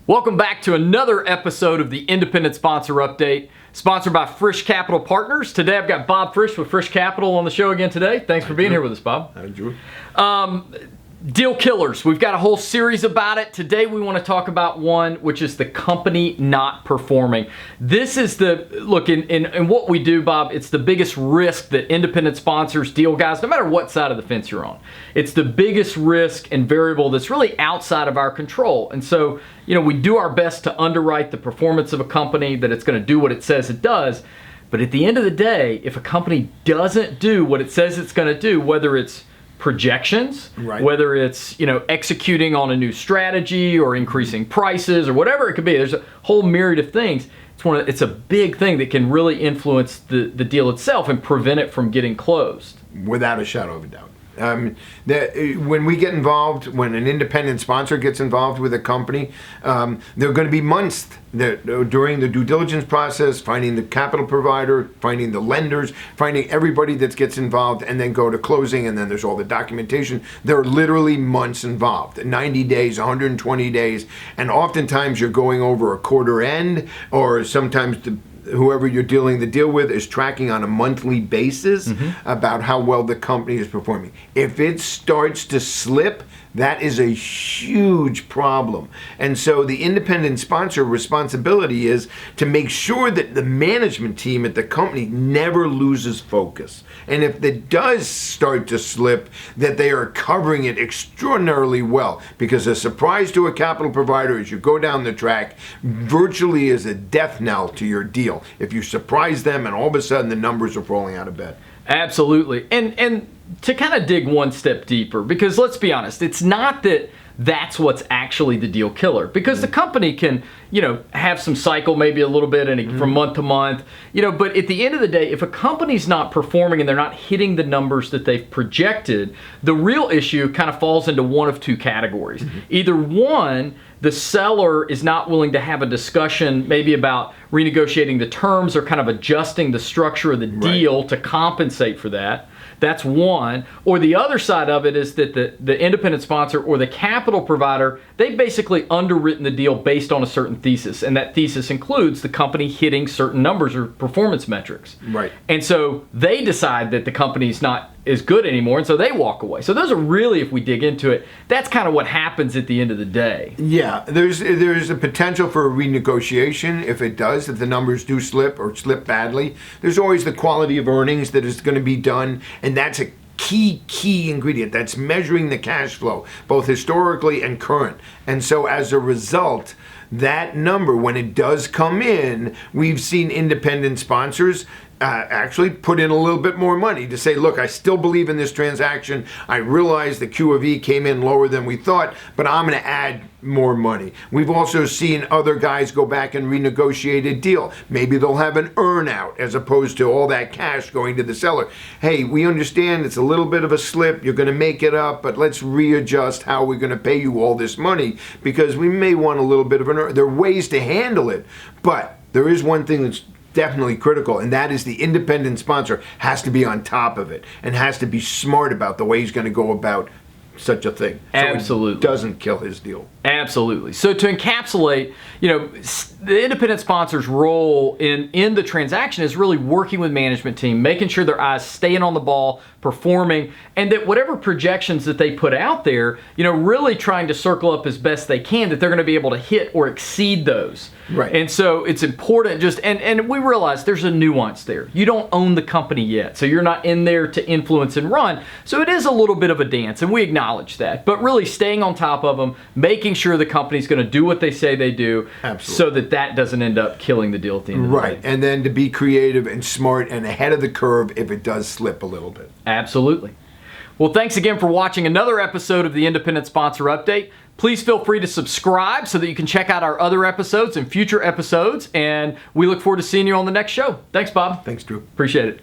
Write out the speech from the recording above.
Welcome back to another episode of the Independent Sponsor Update, sponsored by Frisch Capital Partners. Today I've got Bob Frisch with Frisch Capital on the show again today. Thanks for being here with us, Bob. Hi, Drew. Deal killers. We've got a whole series about it. Today we want to talk about one, which is the company not performing. This is the, look, in what we do, Bob, it's the biggest risk that independent sponsors, deal guys, no matter what side of the fence you're on, it's the biggest risk and variable that's really outside of our control. And so, we do our best to underwrite the performance of a company, that it's going to do what it says it does. But at the end of the day, if a company doesn't do what it says it's going to do, whether it's projections, right, whether it's executing on a new strategy or increasing prices or whatever it could be, there's a whole myriad of things. It's a big thing that can really influence the deal itself and prevent it from getting closed. Without a shadow of a doubt. When we get involved, when an independent sponsor gets involved with a company, there are going to be months that during the due diligence process, finding the capital provider, finding the lenders, finding everybody that gets involved, and then go to closing, and then there's all the documentation. There are literally months involved, 90 days, 120 days, and oftentimes you're going over a quarter end, or sometimes whoever you're dealing the deal with is tracking on a monthly basis about how well the company is performing. If it starts to slip, that is a huge problem. And so the independent sponsor responsibility is to make sure that the management team at the company never loses focus. And if it does start to slip, that they are covering it extraordinarily well. Because a surprise to a capital provider as you go down the track virtually is a death knell to your deal. If you surprise them and all of a sudden the numbers are falling out of bed. Absolutely. And to kind of dig one step deeper, because let's be honest, it's not that that's what's actually the deal killer, because the company can, have some cycle maybe a little bit and from month to month, but at the end of the day, if a company's not performing and they're not hitting the numbers that they've projected, the real issue kind of falls into one of two categories. Either one, the seller is not willing to have a discussion maybe about renegotiating the terms or kind of adjusting the structure of the deal to compensate for that. That's one. Or the other side of it is that the independent sponsor or the capital provider, they've basically underwritten the deal based on a certain thesis. And that thesis includes the company hitting certain numbers or performance metrics. Right. And so they decide that the company's not as good anymore, and so they walk away. So those are really, if we dig into it, that's kind of what happens at the end of the day. Yeah, there's a potential for a renegotiation if it does, if the numbers do slip or slip badly. There's always the quality of earnings that is going to be done, and that's a key ingredient. That's measuring the cash flow, both historically and current. And so as a result, that number, when it does come in, we've seen independent sponsors actually put in a little bit more money to say, look, I still believe in this transaction. I realize the Q of E came in lower than we thought, but I'm going to add more money. We've also seen other guys go back and renegotiate a deal. Maybe they'll have an earn out as opposed to all that cash going to the seller. Hey, we understand it's a little bit of a slip. You're going to make it up, but let's readjust how we're going to pay you all this money because we may want a little bit of an earn. There are ways to handle it, but there is one thing that's definitely critical, and that is the independent sponsor has to be on top of it and has to be smart about the way he's going to go about such a thing. So Absolutely. it doesn't kill his deal. Absolutely. So to encapsulate, the independent sponsor's role in the transaction is really working with management team, making sure their eyes staying on the ball, performing, and that whatever projections that they put out there, really trying to circle up as best they can, that they're going to be able to hit or exceed those. Right. And so it's important and we realize there's a nuance there. You don't own the company yet, so you're not in there to influence and run. So it is a little bit of a dance, and we acknowledge that. But really staying on top of them, making sure the company's going to do what they say they do. Absolutely. So that doesn't end up killing the deal at the end of the day. Right. And then to be creative and smart and ahead of the curve if it does slip a little bit. Absolutely. Well, thanks again for watching another episode of the Independent Sponsor Update. Please feel free to subscribe so that you can check out our other episodes and future episodes. And we look forward to seeing you on the next show. Thanks, Bob. Thanks, Drew. Appreciate it.